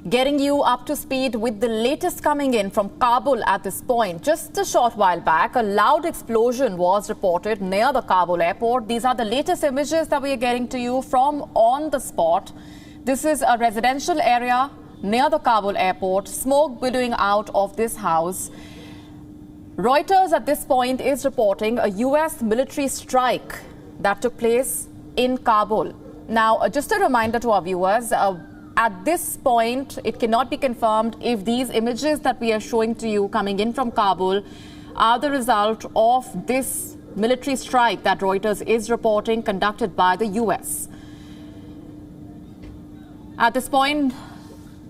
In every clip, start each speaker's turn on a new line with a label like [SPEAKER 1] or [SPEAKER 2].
[SPEAKER 1] Getting you up to speed with the latest coming in from Kabul at this point. Just a short while back, a loud explosion was reported near the Kabul airport. These are the latest images that we are getting to you from on the spot. This is a residential area near the Kabul airport, smoke billowing out of this house. Reuters at this point is reporting a US military strike that took place in Kabul. Now, just a reminder to our viewers, at this point, it cannot be confirmed if these images that we are showing to you coming in from Kabul are the result of this military strike that Reuters is reporting conducted by the US. At this point,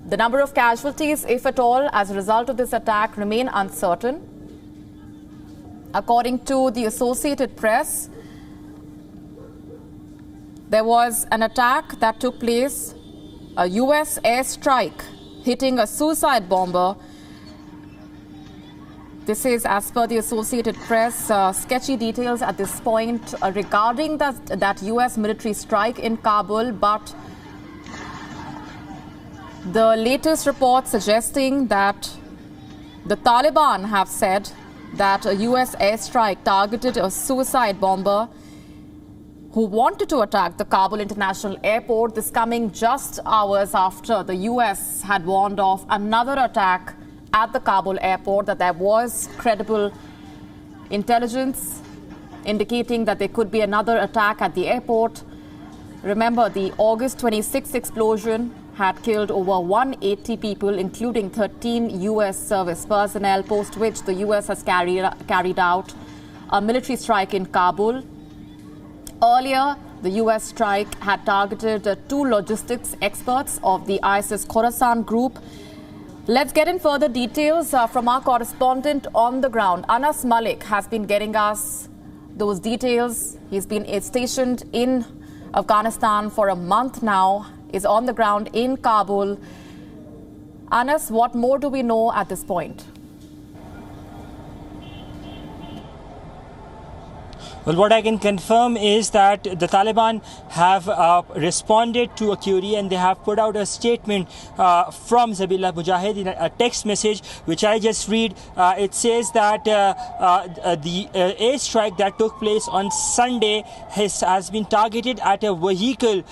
[SPEAKER 1] the number of casualties, if at all, as a result of this attack remain uncertain. According to the Associated Press, there was an attack that took place, a US airstrike hitting a suicide bomber. This is as per the Associated Press. Sketchy details at this point regarding that US military strike in Kabul, but the latest report suggesting that the Taliban have said that a US airstrike targeted a suicide bomber who wanted to attack the Kabul International Airport, this coming just hours after the US had warned of another attack at the Kabul airport, that there was credible intelligence indicating that there could be another attack at the airport. Remember, the August 26th explosion had killed over 180 people, including 13 US service personnel, post which the US has carried out a military strike in Kabul. Earlier, the US strike had targeted two logistics experts of the ISIS Khorasan group. Let's get in further details from our correspondent on the ground. Anas Malik has been getting us those details. He's been stationed in Afghanistan for a month now, is on the ground in Kabul. Anas, what more do we know at this point?
[SPEAKER 2] Well, what I can confirm is that the Taliban have responded to a query, and they have put out a statement from Zabihullah Mujahid in a text message, which I just read. It says that the airstrike that took place on Sunday has been targeted at a vehicle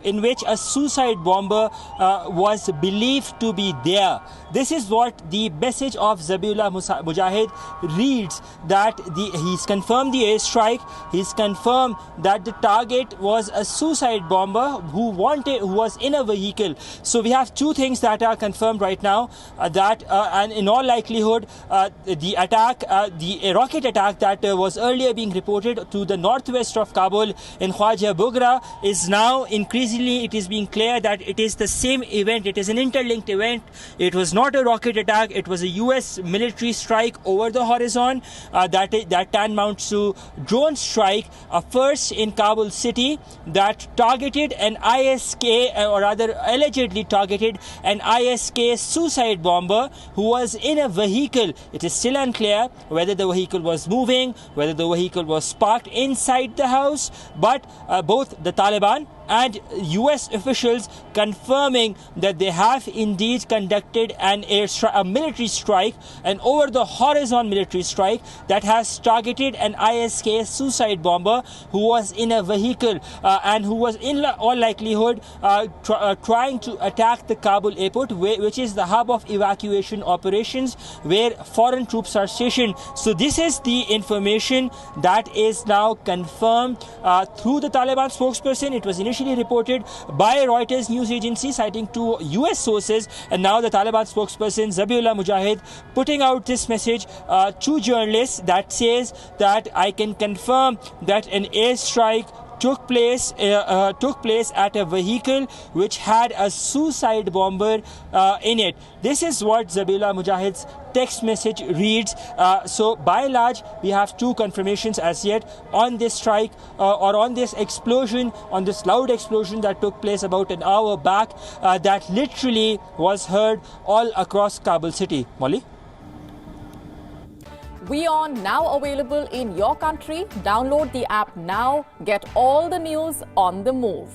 [SPEAKER 2] in which a suicide bomber was believed to be there. This is what the message of Zabihullah Mujahid reads, that he's confirmed the airstrike. He's confirmed that the target was a suicide bomber who was in a vehicle. So we have two things that are confirmed right now. And in all likelihood, the attack, the rocket attack that was earlier being reported to the northwest of Kabul in Khawaja, Bughra, is now increasingly, it is being clear that it is the same event. It is an interlinked event. It was not a rocket attack. It was a US military strike over the horizon that tanmounts to drone strike, a first in Kabul city, that targeted an ISK, or rather allegedly targeted an ISK suicide bomber who was in a vehicle. It is still unclear whether the vehicle was moving, whether the vehicle was parked inside the house, but both the Taliban and US officials confirming that they have indeed conducted a military strike, an over-the-horizon military strike that has targeted an ISK suicide bomber who was in a vehicle and who was in all likelihood trying to attack the Kabul airport, which is the hub of evacuation operations where foreign troops are stationed. So this is the information that is now confirmed through the Taliban spokesperson. It was initially reported by Reuters news agency citing two US sources, and now the Taliban spokesperson Zabihullah Mujahid putting out this message to journalists that says that I can confirm that an airstrike took place at a vehicle which had a suicide bomber in it. This is what Zabihullah Mujahid's text message reads. So by and large, we have two confirmations as yet on this strike or on this explosion, on this loud explosion that took place about an hour back, that literally was heard all across Kabul city. Molly?
[SPEAKER 1] WION now available in your country. Download the app now. Get all the news on the move.